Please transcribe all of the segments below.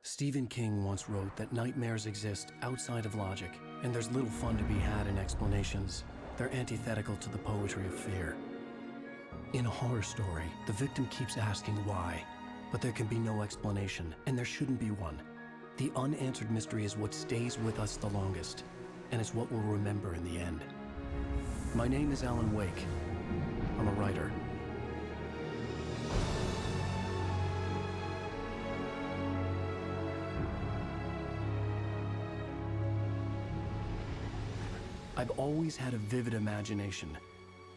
Stephen King once wrote that nightmares exist outside of logic, and there's little fun to be had in explanations. They're antithetical to the poetry of fear. In a horror story, the victim keeps asking why, but there can be no explanation, and there shouldn't be one. The unanswered mystery is what stays with us the longest, and it's what we'll remember in the end. My name is Alan Wake. I'm a writer. I've always had a vivid imagination,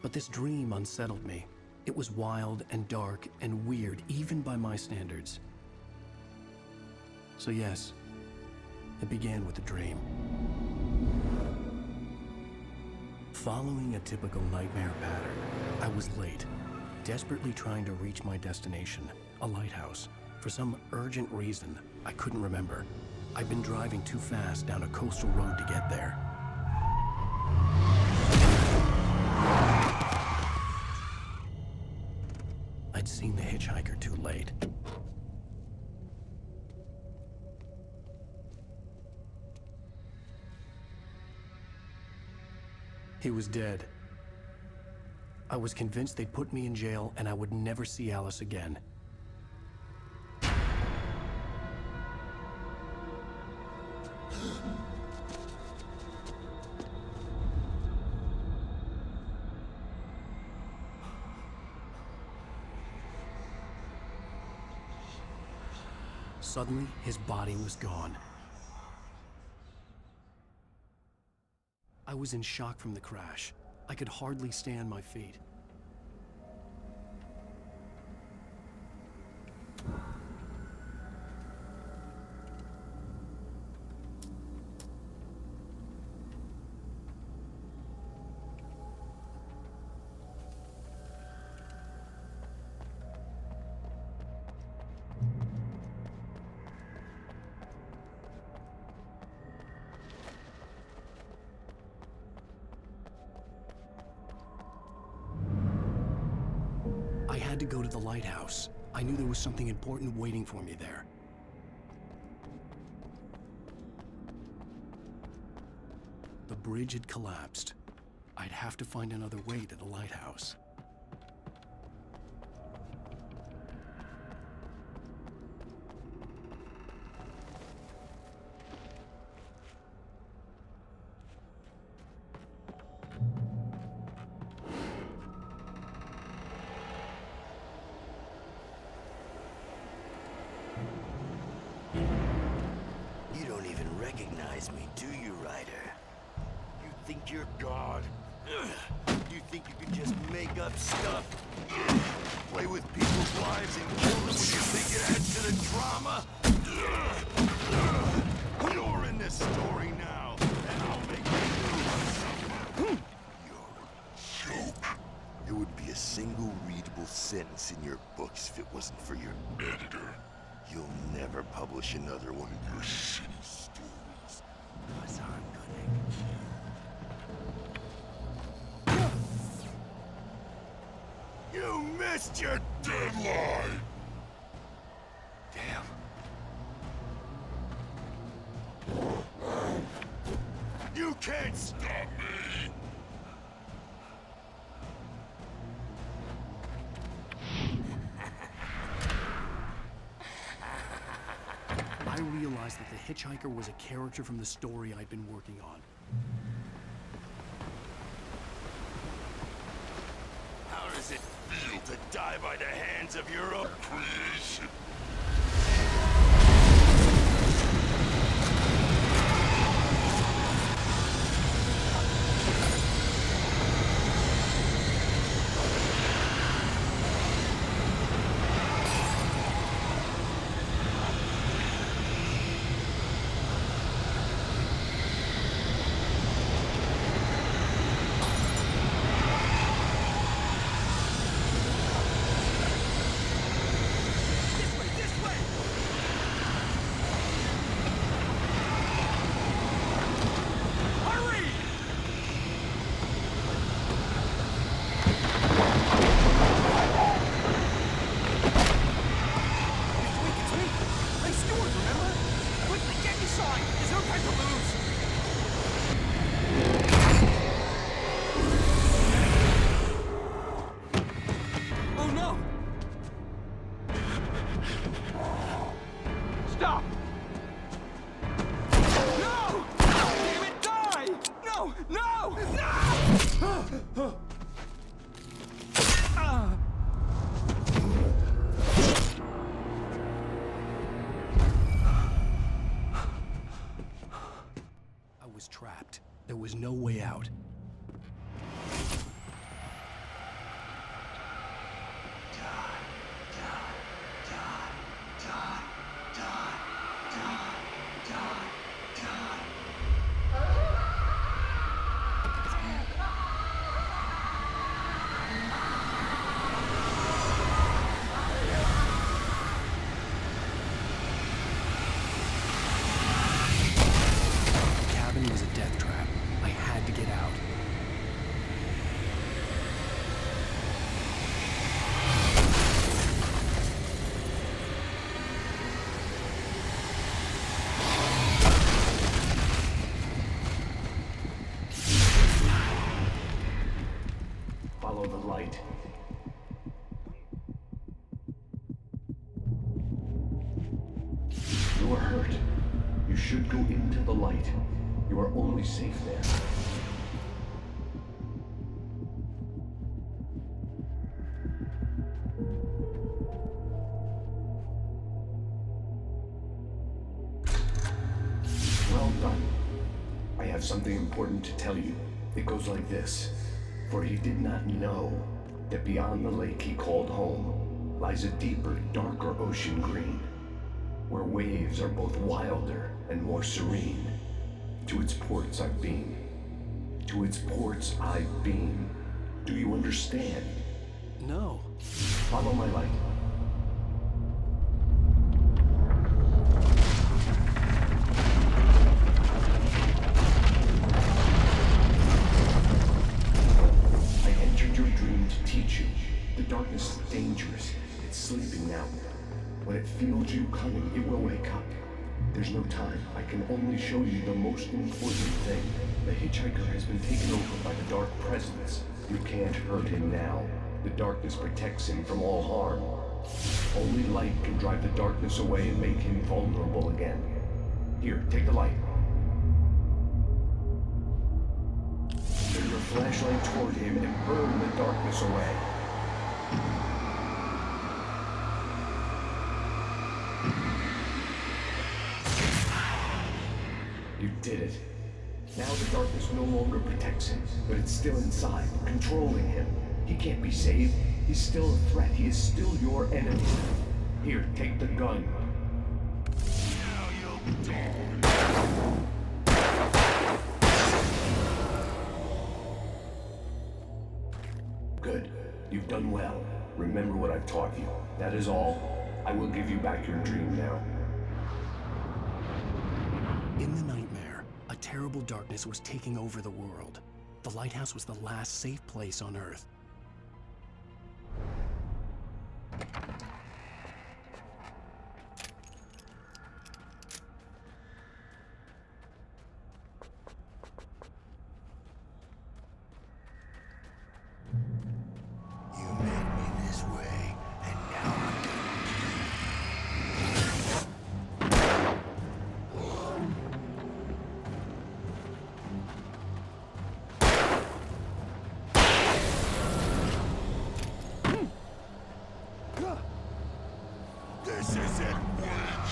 but this dream unsettled me. It was wild and dark and weird, even by my standards. So yes, it began with a dream. Following a typical nightmare pattern, I was late, desperately trying to reach my destination, a lighthouse. For some urgent reason, I couldn't remember. I'd been driving too fast down a coastal road to get there. I'd seen the hitchhiker too late. He was dead. I was convinced they'd put me in jail and I would never see Alice again. Suddenly, his body was gone. I was in shock from the crash. I could hardly stay on my feet. I had to go to the lighthouse. I knew there was something important waiting for me there. The bridge had collapsed. I'd have to find another way to the lighthouse. You don't even recognize me, do you, Ryder? You think you're God? You think you can just make up stuff? Play with people's lives and kill them when you think it adds to the drama? You're in this story now, and I'll make you lose. You're a joke. There would be a single readable sentence in your books if it wasn't for your editor. You'll never publish another one of your shitty stories. Because I'm gonna... You missed your deadline! Damn. You can't stop me! I realized that the hitchhiker was a character from the story I'd been working on. How does it feel to die by the hands of your own creation? There was no way out. The cabin was a death trap. I had to get out. Follow the light. You are hurt. You should go into the light. You are only safe there. Well done. I have something important to tell you. It goes like this. For he did not know that beyond the lake he called home lies a deeper, darker ocean green, where waves are both wilder and more serene. To its ports I've been. To its ports I've been. Do you understand? No. Follow my light. I entered your dream to teach you. The darkness is dangerous. It's sleeping now. When it feels you coming, it will wake up. There's no time. I can only show you the most important thing. The hitchhiker has been taken over by the dark presence. You can't hurt him now. The darkness protects him from all harm. Only light can drive the darkness away and make him vulnerable again. Here, take the light. Turn your flashlight toward him and burn the darkness away. You did it. Now the darkness no longer protects him, but it's still inside, controlling him. He can't be saved. He's still a threat. He is still your enemy. Here, take the gun. Now you'll die. Good. You've done well. Remember what I've taught you. That is all. I will give you back your dream now. In the nightmare, a terrible darkness was taking over the world. The lighthouse was the last safe place on Earth. You made me this way, and now I'm This is it, witch!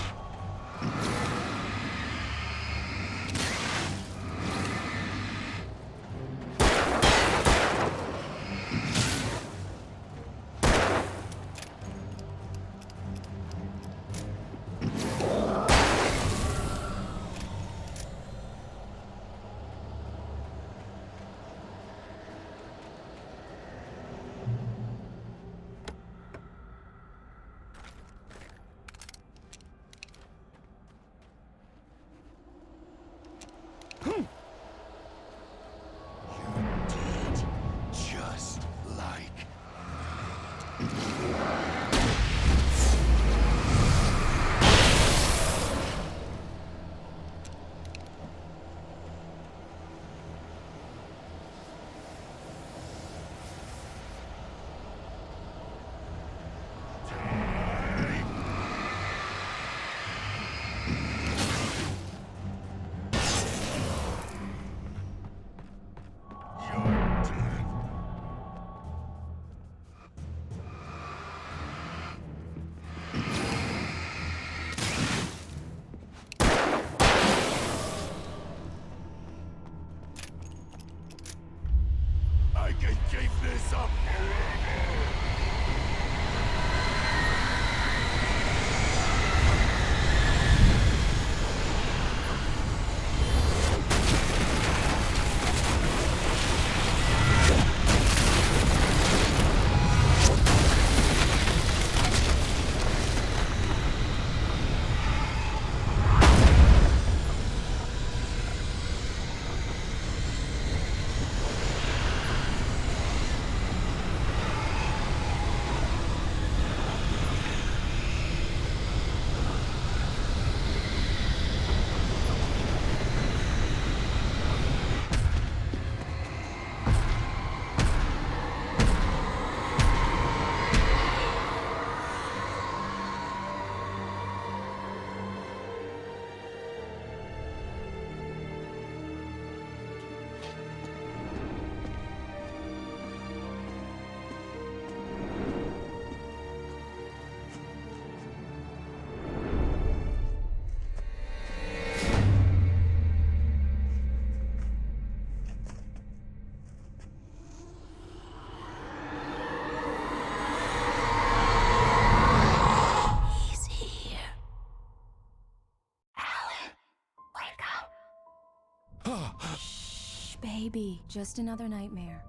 baby. Just another nightmare.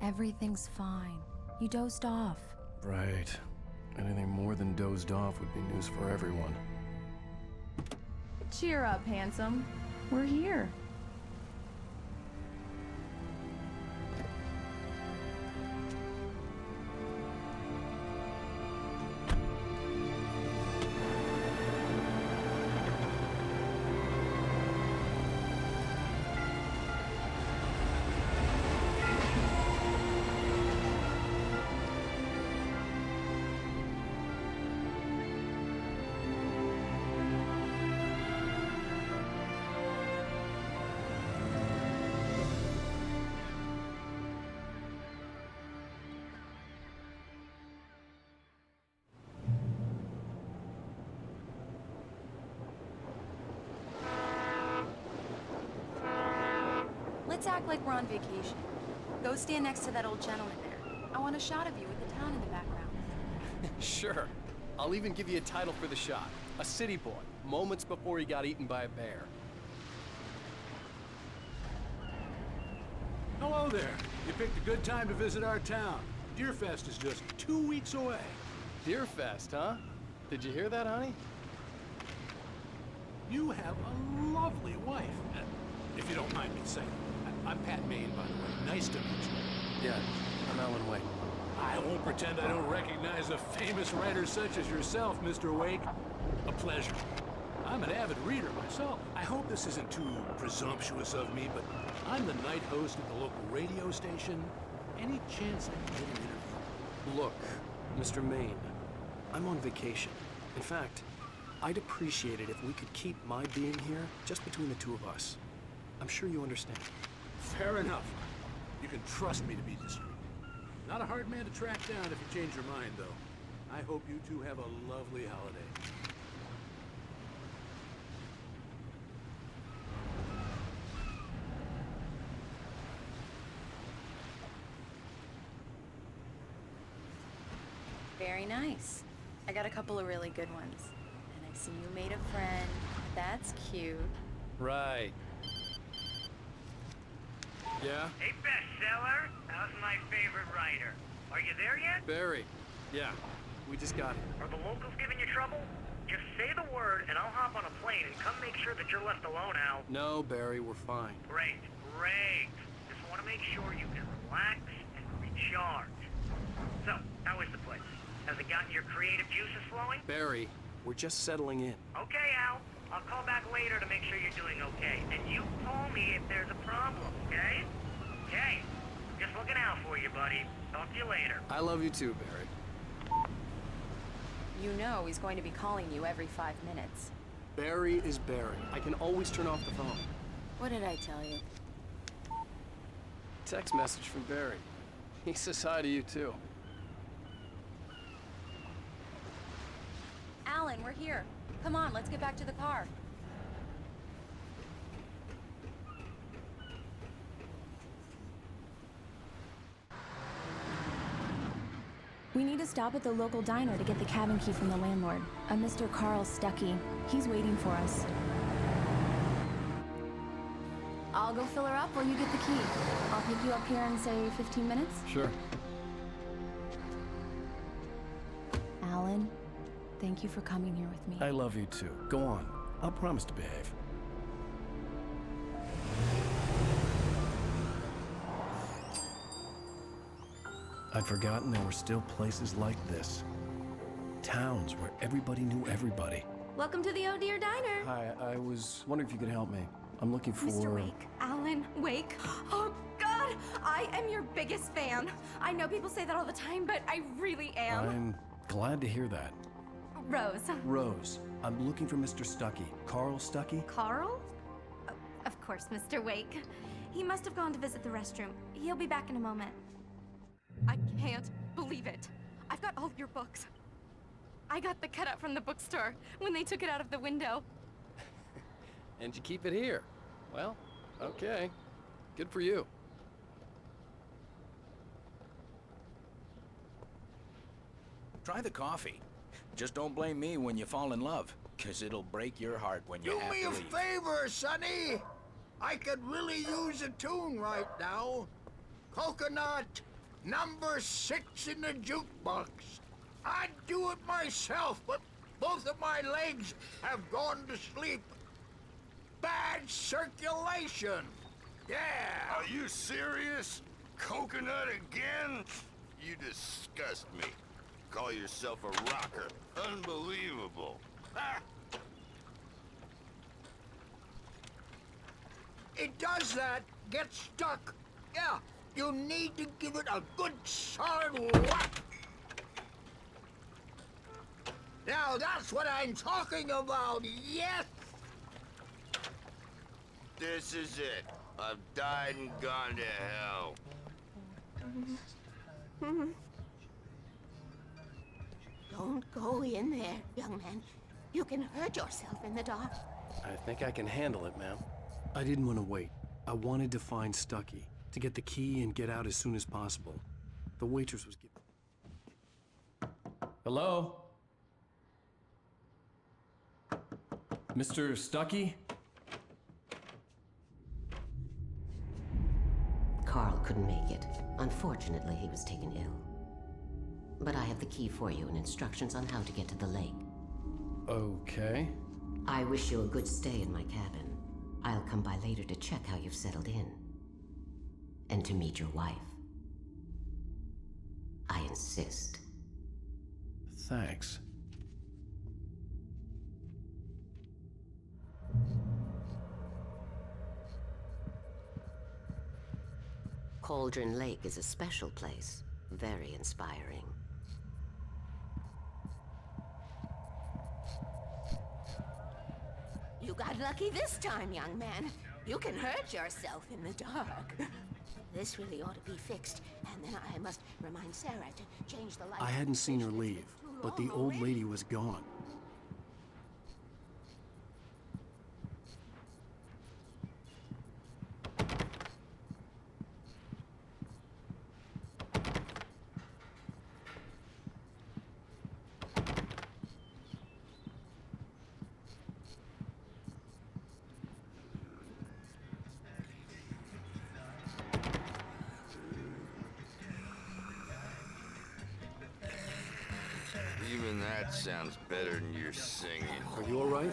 Everything's fine. You dozed off. Right. Anything more than dozed off would be news for everyone. Cheer up, handsome. We're here. Let's act like we're on vacation. Go stand next to that old gentleman there. I want a shot of you with the town in the background. Sure. I'll even give you a title for the shot. A city boy, moments before he got eaten by a bear. Hello there. You picked a good time to visit our town. Deerfest is just 2 weeks away. Deerfest, huh? Did you hear that, honey? You have a lovely wife. If you don't mind me saying. I'm Pat Maine, by the way. Nice to meet you. Yeah, I'm Alan Wake. I won't pretend I don't recognize a famous writer such as yourself, Mr. Wake. A pleasure. I'm an avid reader myself. I hope this isn't too presumptuous of me, but I'm the night host at the local radio station. Any chance I can get an interview? Look, Mr. Maine, I'm on vacation. In fact, I'd appreciate it if we could keep my being here just between the two of us. I'm sure you understand. Fair enough. You can trust me to be discreet. Not a hard man to track down if you change your mind, though. I hope you two have a lovely holiday. Very nice. I got a couple of really good ones. And I see you made a friend. That's cute. Right. Yeah? Hey, bestseller. How's my favorite writer? Are you there yet? Barry. Yeah. We just got here. Are the locals giving you trouble? Just say the word and I'll hop on a plane and come make sure that you're left alone, Al. No, Barry, we're fine. Great, great. Just want to make sure you can relax and recharge. So, how is the place? Has it gotten your creative juices flowing? Barry, we're just settling in. Okay, Al. I'll call back later to make sure you're doing okay. And you call me if there's a problem, okay? Okay. Just looking out for you, buddy. Talk to you later. I love you too, Barry. You know he's going to be calling you every 5 minutes. Barry is Barry. I can always turn off the phone. What did I tell you? Text message from Barry. He says hi to you too. Alan, we're here. Come on, let's get back to the car. We need to stop at the local diner to get the cabin key from the landlord, a Mr. Carl Stuckey. He's waiting for us. I'll go fill her up while you get the key. I'll pick you up here in, say, 15 minutes? Sure. Alan, thank you for coming here with me. I love you too. Go on. I'll promise to behave. I'd forgotten there were still places like this. Towns where everybody knew everybody. Welcome to the Oh Dear Diner. Hi, I was wondering if you could help me. I'm looking for... Mr. Wake. Alan Wake. Oh, God! I am your biggest fan. I know people say that all the time, but I really am. I'm glad to hear that. Rose. Rose, I'm looking for Mr. Stuckey. Carl Stuckey? Carl? Of course, Mr. Wake. He must have gone to visit the restroom. He'll be back in a moment. I can't believe it. I've got all of your books. I got the cutout from the bookstore when they took it out of the window. And you keep it here. Well, okay. Good for you. Try the coffee. Just don't blame me when you fall in love, 'cause it'll break your heart when you have to leave. Do me a favor, Sonny! I could really use a tune right now. Coconut, number 6 in the jukebox. I'd do it myself, but both of my legs have gone to sleep. Bad circulation. Yeah. Are you serious? Coconut again? You disgust me. Call yourself a rocker. Unbelievable. Ah! It does that. Get stuck. Yeah, you need to give it a good solid whack. Now that's what I'm talking about, yes! This is it. I've died and gone to hell. Don't go in there, young man. You can hurt yourself in the dark. I think I can handle it, ma'am. I didn't want to wait. I wanted to find Stucky, to get the key and get out as soon as possible. The waitress was giving... Hello? Mr. Stucky? Carl couldn't make it. Unfortunately, he was taken ill. But I have the key for you and instructions on how to get to the lake. Okay. I wish you a good stay in my cabin. I'll come by later to check how you've settled in. And to meet your wife. I insist. Thanks. Cauldron Lake is a special place. Very inspiring. You got lucky this time, young man. You can hurt yourself in the dark. This really ought to be fixed, and then I must remind Sarah to change the light. I hadn't seen her leave, but the old lady was gone. Even that sounds better than your singing. Are you all right?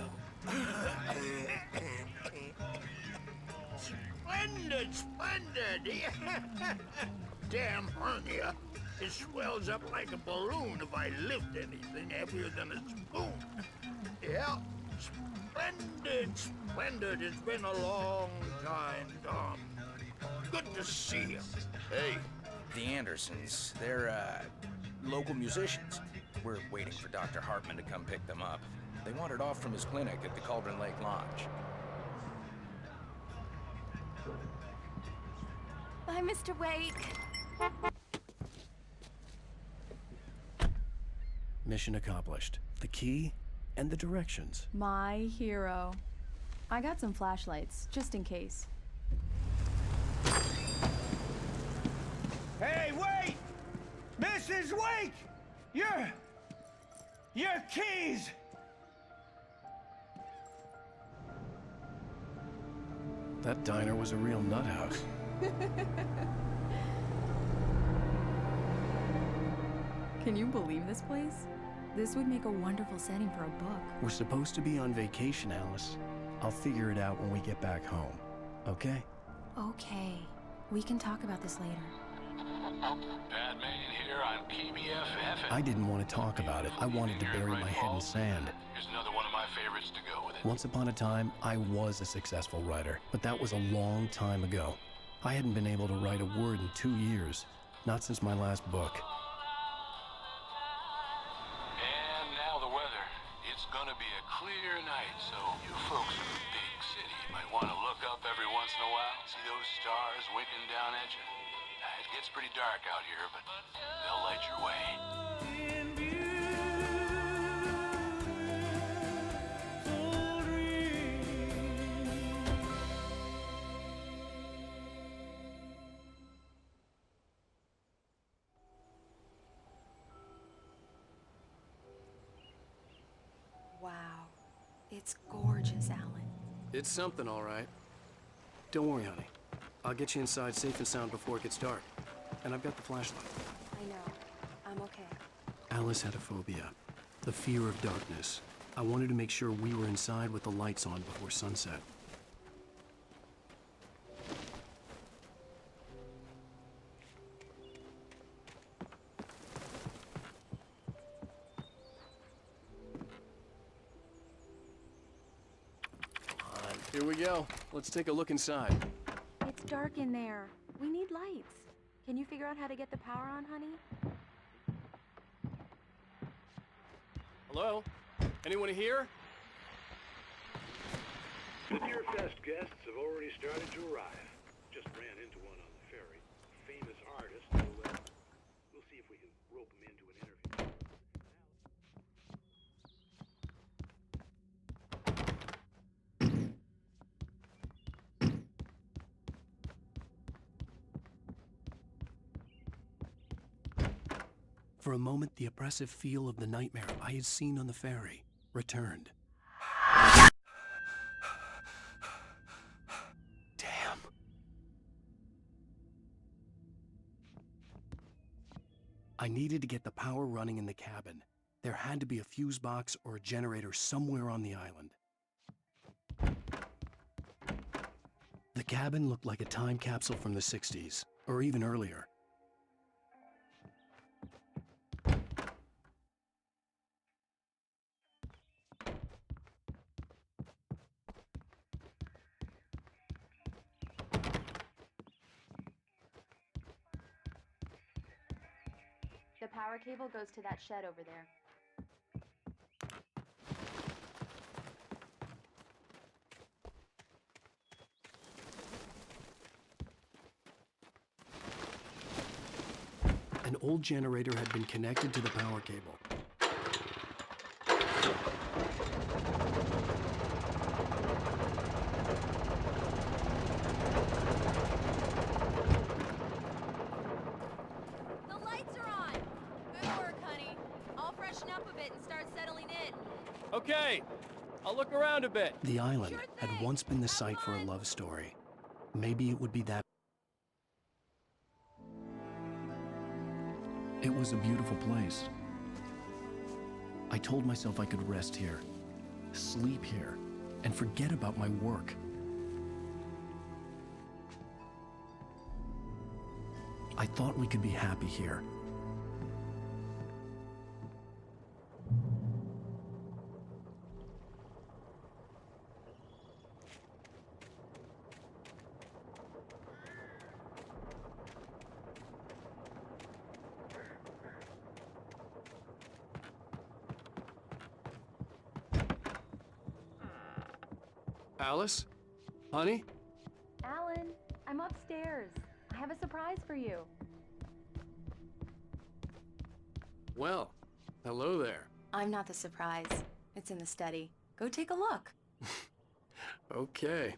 Splendid, splendid! Damn hernia. It swells up like a balloon if I lift anything heavier than a spoon. Yeah, splendid, splendid. It's been a long time, Tom. Good to see you. Hey, the Andersons, they're, local musicians. We're waiting for Dr. Hartman to come pick them up. They wandered off from his clinic at the Cauldron Lake Lodge. Bye, Mr. Wake. Mission accomplished. The key and the directions. My hero. I got some flashlights, just in case. Hey, wait! Mrs. Wake! Your keys! That diner was a real nut house. Can you believe this place? This would make a wonderful setting for a book. We're supposed to be on vacation, Alice. I'll figure it out when we get back home. Okay? Okay. We can talk about this later. Padman here on PBFF. I didn't want to talk about it. I wanted to bury my head in sand. Here's another one of my favorites to go with it. Once upon a time, I was a successful writer, but that was a long time ago. I hadn't been able to write a word in 2 years. Not since my last book. And now the weather. It's gonna be a clear night, so you folks in the big city might want to look up every once in a while, see those stars winking down at you. It gets pretty dark out here, but they'll light your way. Wow. It's gorgeous, Alan. It's something, all right. Don't worry, honey. I'll get you inside safe and sound before it gets dark. And I've got the flashlight. I know. I'm okay. Alice had a phobia. The fear of darkness. I wanted to make sure we were inside with the lights on before sunset. Here we go. Let's take a look inside. It's dark in there. We need lights. Can you figure out how to get the power on, honey? Hello? Anyone here? Your fest guests have already started to arrive. Just ran into one on the ferry. Famous artist. We'll see if we can rope him into an interview. For a moment, the oppressive feel of the nightmare I had seen on the ferry returned. Damn. I needed to get the power running in the cabin. There had to be a fuse box or a generator somewhere on the island. The cabin looked like a time capsule from the 60s, or even earlier. The power cable goes to that shed over there. An old generator had been connected to the power cable. The lights are on! Good work, honey. I'll freshen up a bit and start settling in. Okay. I'll look around a bit. The island had once been the site for a love story. Maybe it would be that. It was a beautiful place. I told myself I could rest here, sleep here, and forget about my work. I thought we could be happy here. Alice? Honey? Alan, I'm upstairs. I have a surprise for you. Well, hello there. I'm not the surprise. It's in the study. Go take a look. Okay.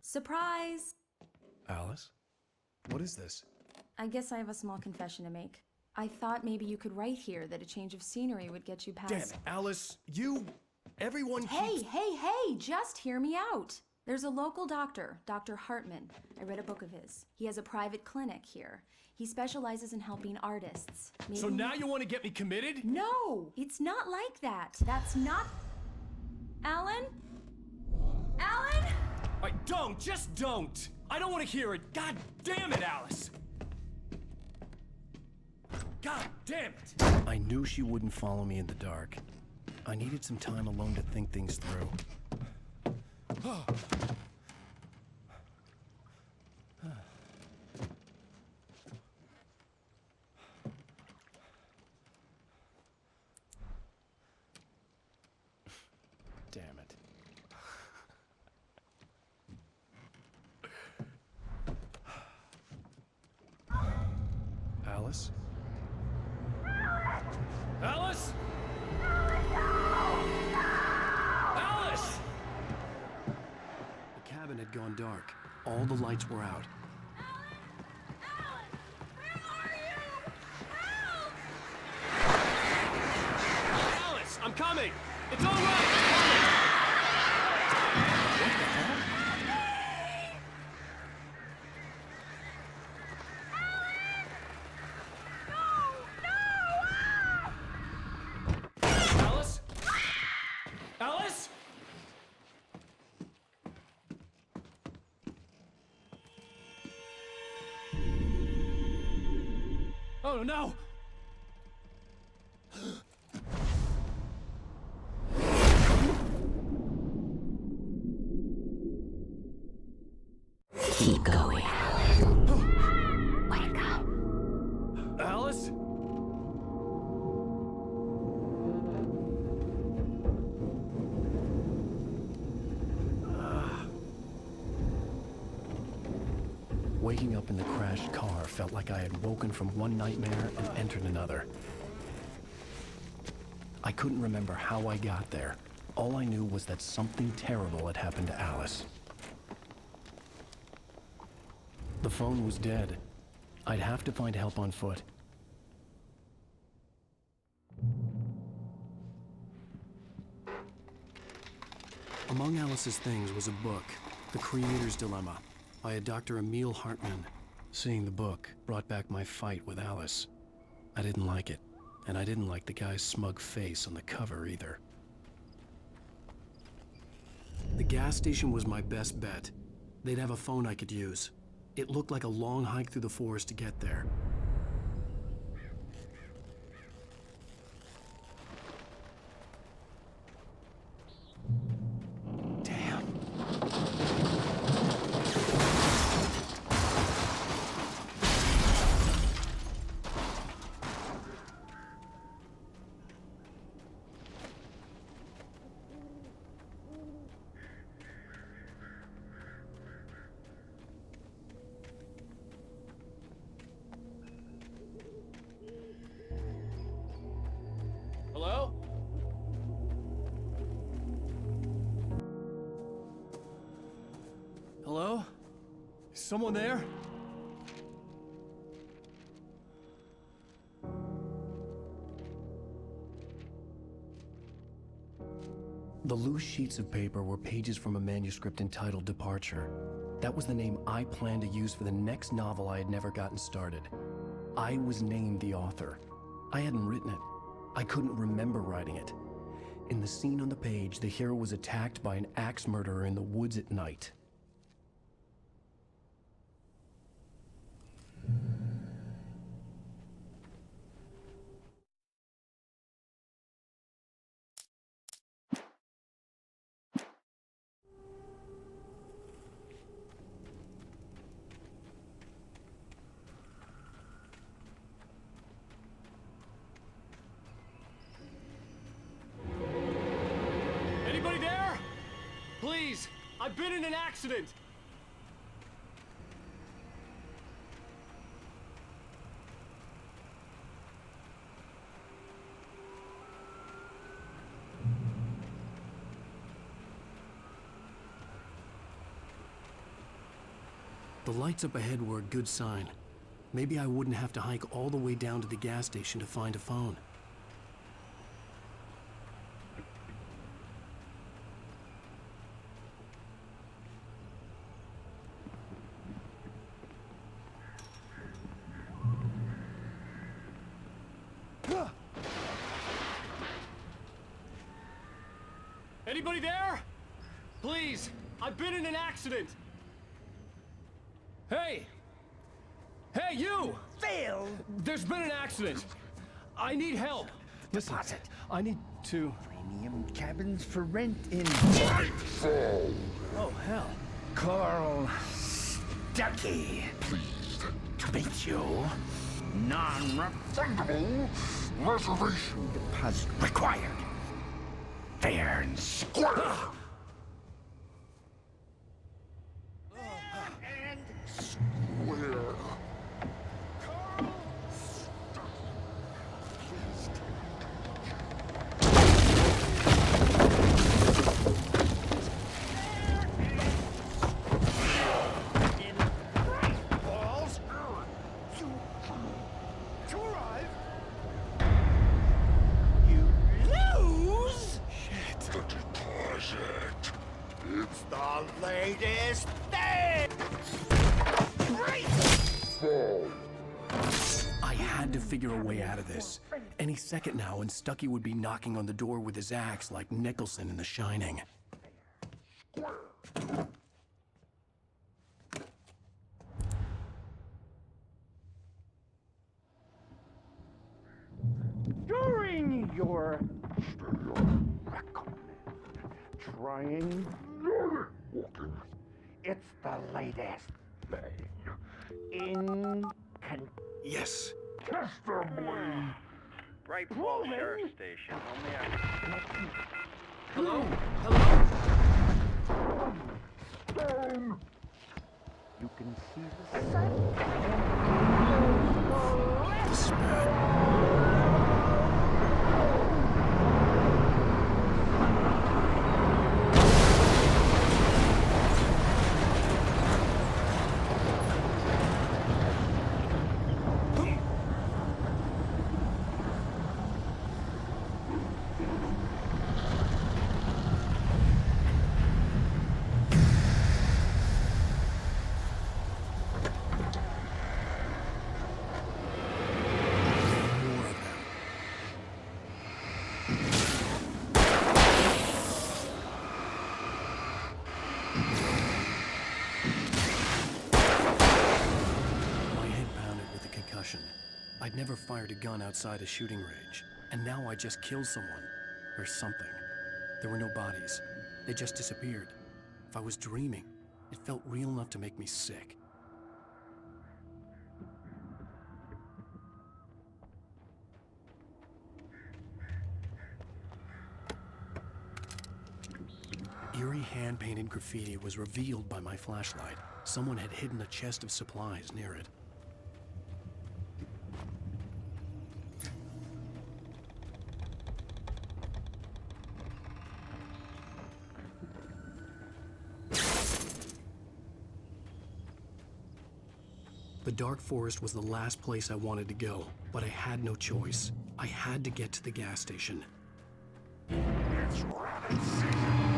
Surprise! Alice? What is this? I guess I have a small confession to make. I thought maybe you could write here that a change of scenery would get you past... Damn it, Alice, everyone Hey, just hear me out. There's a local doctor, Dr. Hartman. I read a book of his. He has a private clinic here. He specializes in helping artists. Maybe... So now you want to get me committed? No, it's not like that. That's not... Alan? Alan? Just don't! I don't want to hear it! God damn it, Alice! God damn it! I knew she wouldn't follow me in the dark. I needed some time alone to think things through. Damn it. Alice? Alice? Alice! The cabin had gone dark. All the lights were out. Alice, I'm coming! It's all right! no, no! Keep going. Wake up. Alice? Waking up in the crashed car felt like I had woken from one nightmare and entered another. I couldn't remember how I got there. All I knew was that something terrible had happened to Alice. The phone was dead. I'd have to find help on foot. Among Alice's things was a book, The Creator's Dilemma, by a Dr. Emil Hartman. Seeing the book brought back my fight with Alice. I didn't like it, and I didn't like the guy's smug face on the cover either. The gas station was my best bet. They'd have a phone I could use. It looked like a long hike through the forest to get there. Hello? Hello? Is someone there? The loose sheets of paper were pages from a manuscript entitled Departure. That was the name I planned to use for the next novel I had never gotten started. I was named the author. I hadn't written it. I couldn't remember writing it. In the scene on the page, the hero was attacked by an axe murderer in the woods at night. Anybody there? Please, I've been in an accident. The lights up ahead were a good sign. Maybe I wouldn't have to hike all the way down to the gas station to find a phone. Anybody there? Please, I've been in an accident. Hey! Hey, you! Phil! There's been an accident. I need help. Listen, Deposit. I need to... Premium cabins for rent in... Oh, hell. Carl Stuckey. Pleased To meet you. Non-refundable reservation deposit required. Fair and square. and square. Balls. To arrive. You lose. The deposit. It's the latest thing. I had to figure a way out of this. Any second now, and Stuckey would be knocking on the door with his axe like Nicholson in The Shining. Stay your recommend. Trying walking. It's the latest thing in Yes. contestably. Bright Falls Sheriff Station. Only Hello? Hello? Stone. You can see the sun. I'd never fired a gun outside a shooting range, and now I just killed someone. Or something. There were no bodies. They just disappeared. If I was dreaming, it felt real enough to make me sick. Eerie hand-painted graffiti was revealed by my flashlight. Someone had hidden a chest of supplies near it. The dark forest was the last place I wanted to go, but I had no choice. I had to get to the gas station. It's rabbit season.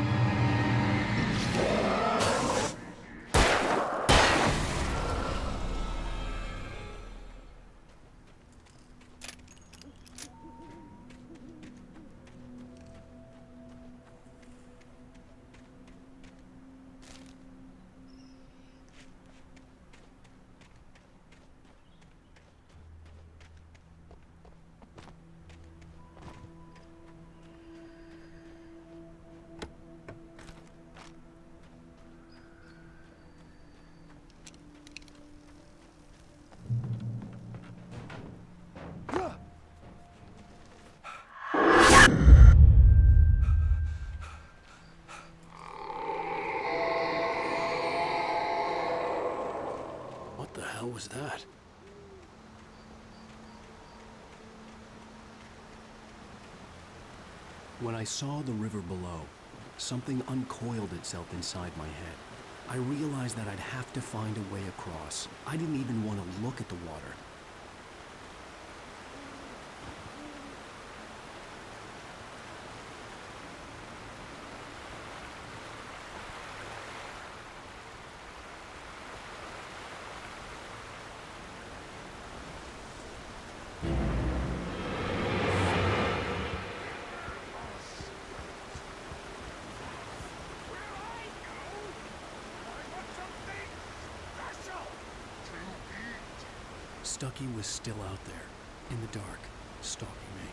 What the hell was that? When I saw the river below, something uncoiled itself inside my head. I realized that I'd have to find a way across. I didn't even want to look at the water. Stucky was still out there, in the dark, stalking me.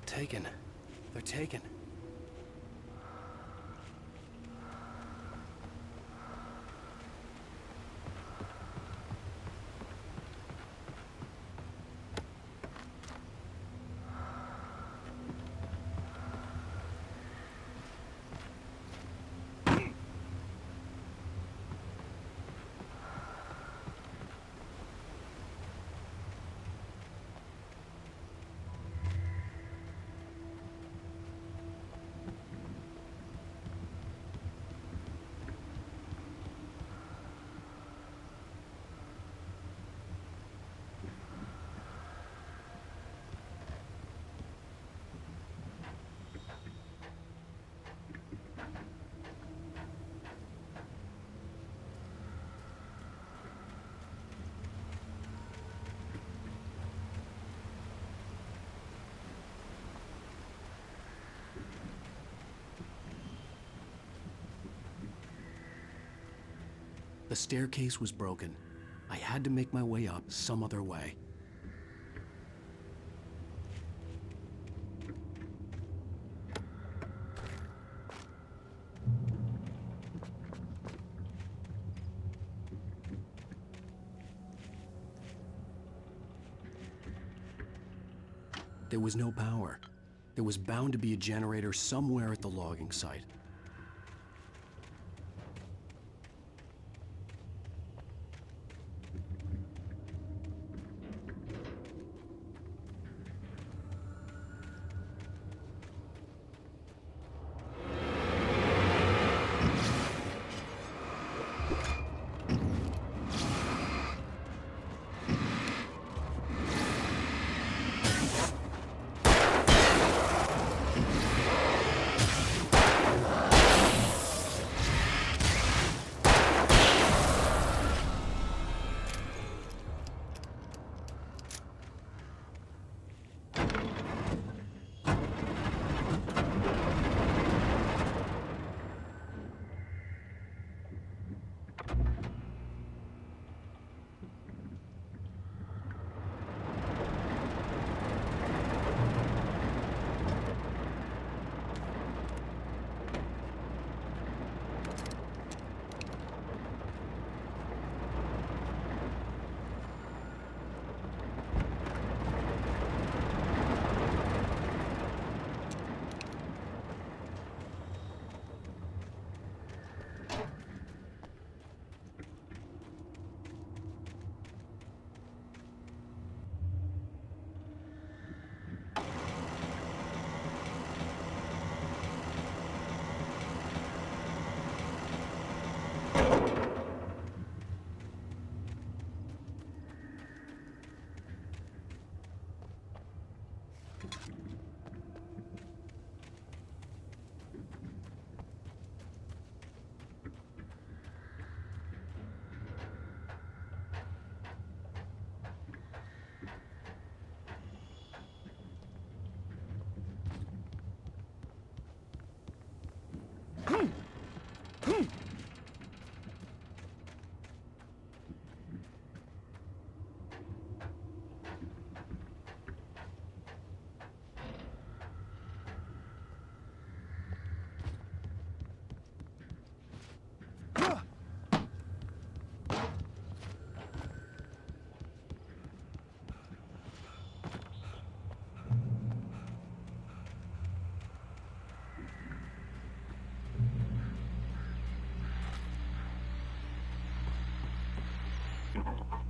Taken. They're taken. The staircase was broken. I had to make my way up some other way. There was no power. There was bound to be a generator somewhere at the logging site.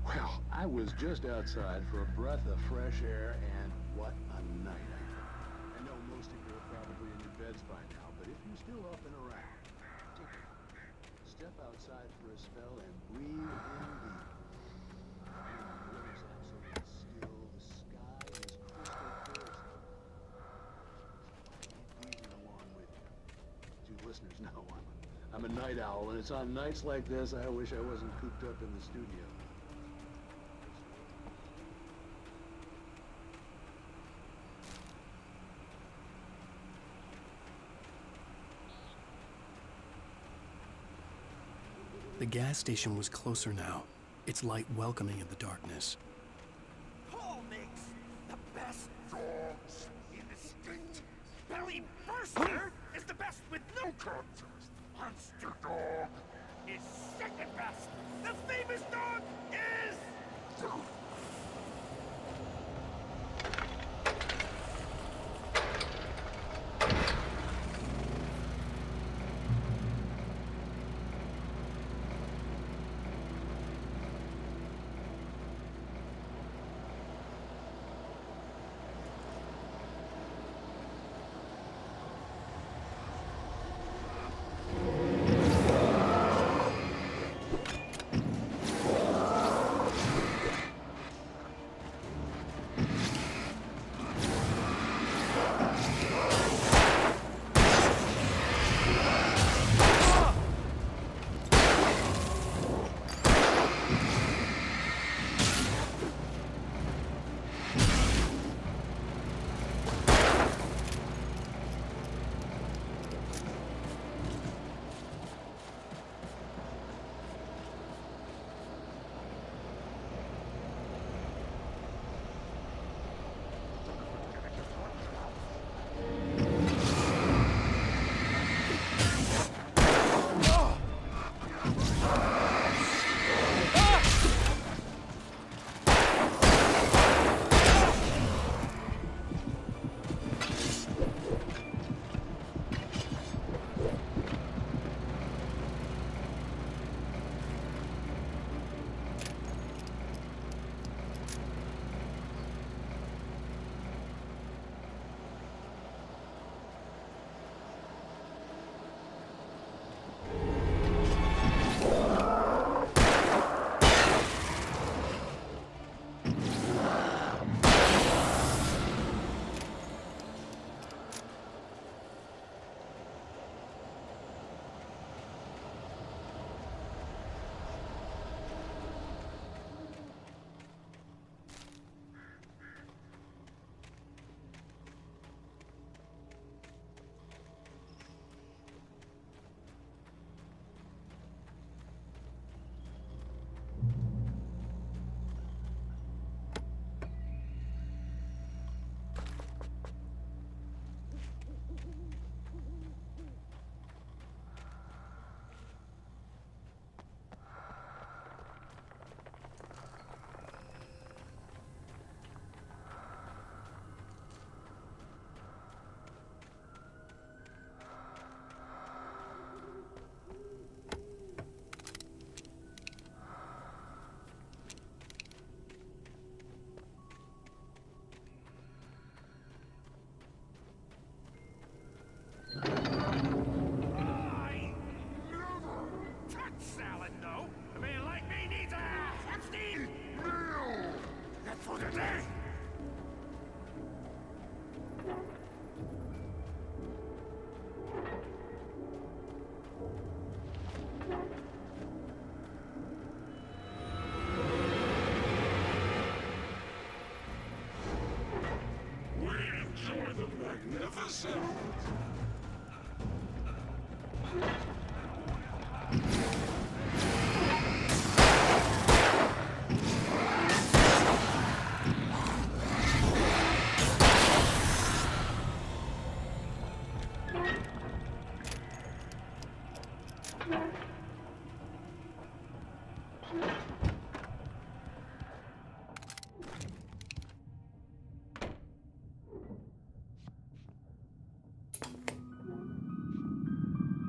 Well, I was just outside for a breath of fresh air, and what a night I had. I know most of you are probably in your beds by now, but if you're still up and around, take a moment. Step outside for a spell and breathe in deep. The water is absolutely still. The sky is crystal clear. Breathing along with you. As you listeners know, I'm a night owl, and it's on nights like this I wish I wasn't cooped up in the studio. The gas station was closer now, its light welcoming in the darkness. Paul makes the best dogs in the street. Belly Burster is the best with no contest. Monster Dog is second best. The famous dog is...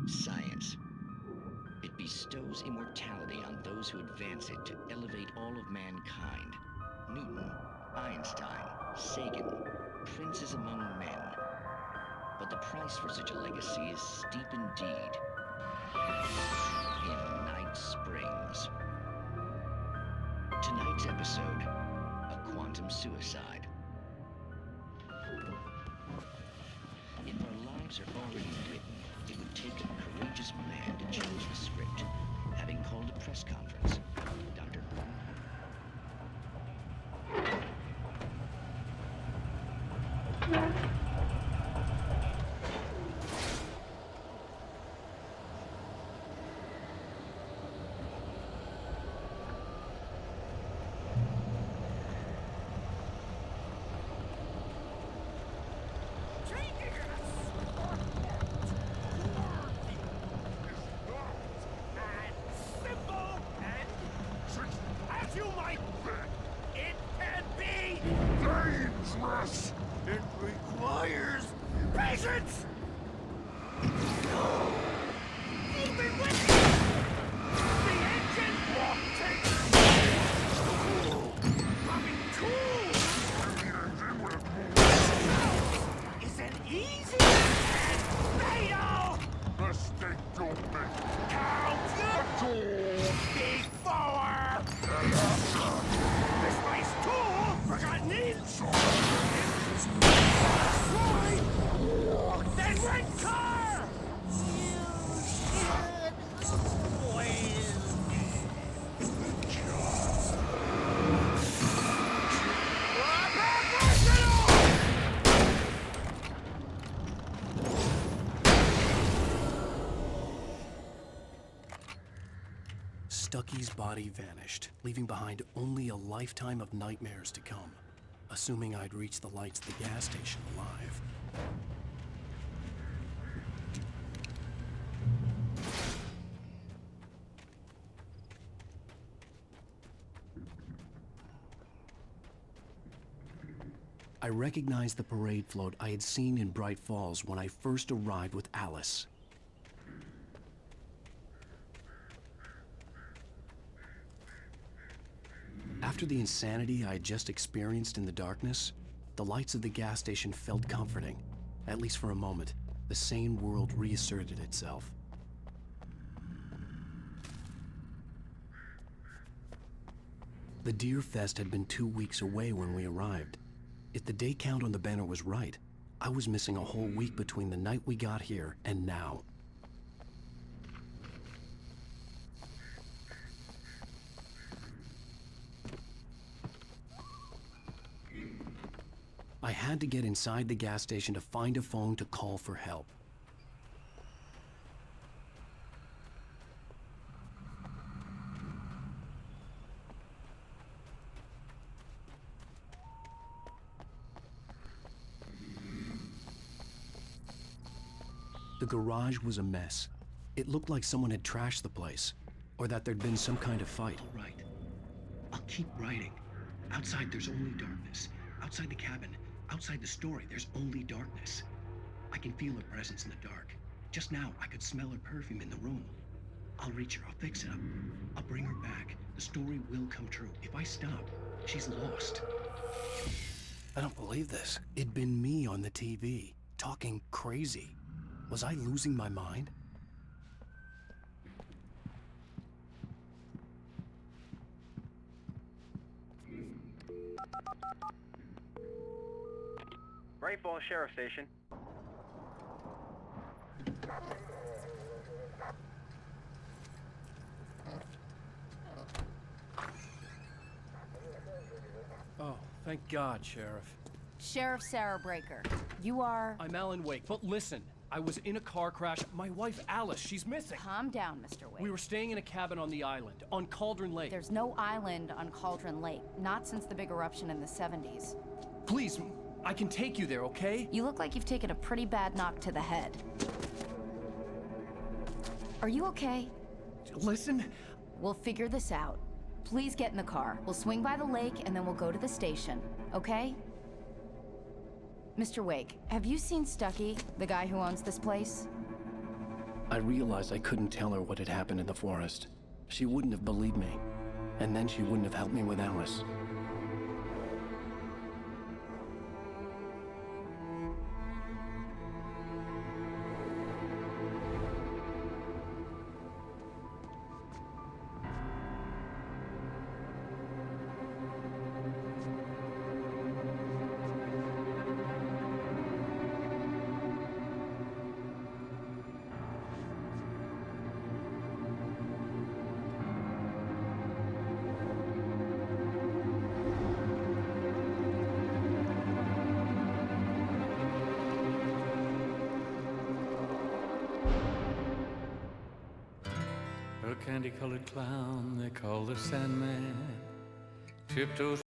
Science. It bestows immortality on those who advance it to elevate all of mankind. Newton, Einstein, Sagan, princes among men. But the price for such a legacy is steep indeed. In Night Springs. Tonight's episode, a quantum suicide. If our lives are already written, it would take a courageous man to change the script. Having called a press conference, Dr. It requires patience! Even with the engine won't take coming cool! Isn't easy and fatal! Mistake don't make. Count before! This nice tool forgotten in! Then rent car! Stucky's body vanished, leaving behind only a lifetime of nightmares to come, assuming I'd reach the lights at the gas station alive. I recognized the parade float I had seen in Bright Falls when I first arrived with Alice. After the insanity I had just experienced in the darkness, the lights of the gas station felt comforting. At least for a moment, the sane world reasserted itself. The Deer Fest had been 2 weeks away when we arrived. If the day count on the banner was right, I was missing a whole week between the night we got here and now. I had to get inside the gas station to find a phone to call for help. The garage was a mess. It looked like someone had trashed the place, or that there'd been some kind of fight. All right. I'll keep writing. Outside, there's only darkness. Outside the cabin, outside the story, there's only darkness. I can feel her presence in the dark. Just now, I could smell her perfume in the room. I'll reach her. I'll fix it up. I'll bring her back. The story will come true. If I stop, she's lost. I don't believe this. It'd been me on the TV, talking crazy. Was I losing my mind? Bright Falls Sheriff Station. Oh, thank God, Sheriff. Sheriff Sarah Breaker, you are... I'm Alan Wake, but listen. I was in a car crash. My wife, Alice, she's missing. Calm down, Mr. Wake. We were staying in a cabin on the island, on Cauldron Lake. There's no island on Cauldron Lake, not since the big eruption in the 70s. Please, I can take you there, okay? You look like you've taken a pretty bad knock to the head. Are you okay? Listen. We'll figure this out. Please get in the car. We'll swing by the lake and then we'll go to the station, okay? Mr. Wake, have you seen Stucky, the guy who owns this place? I realized I couldn't tell her what had happened in the forest. She wouldn't have believed me. And then she wouldn't have helped me with Alice. A candy-colored clown they call the Sandman tiptoes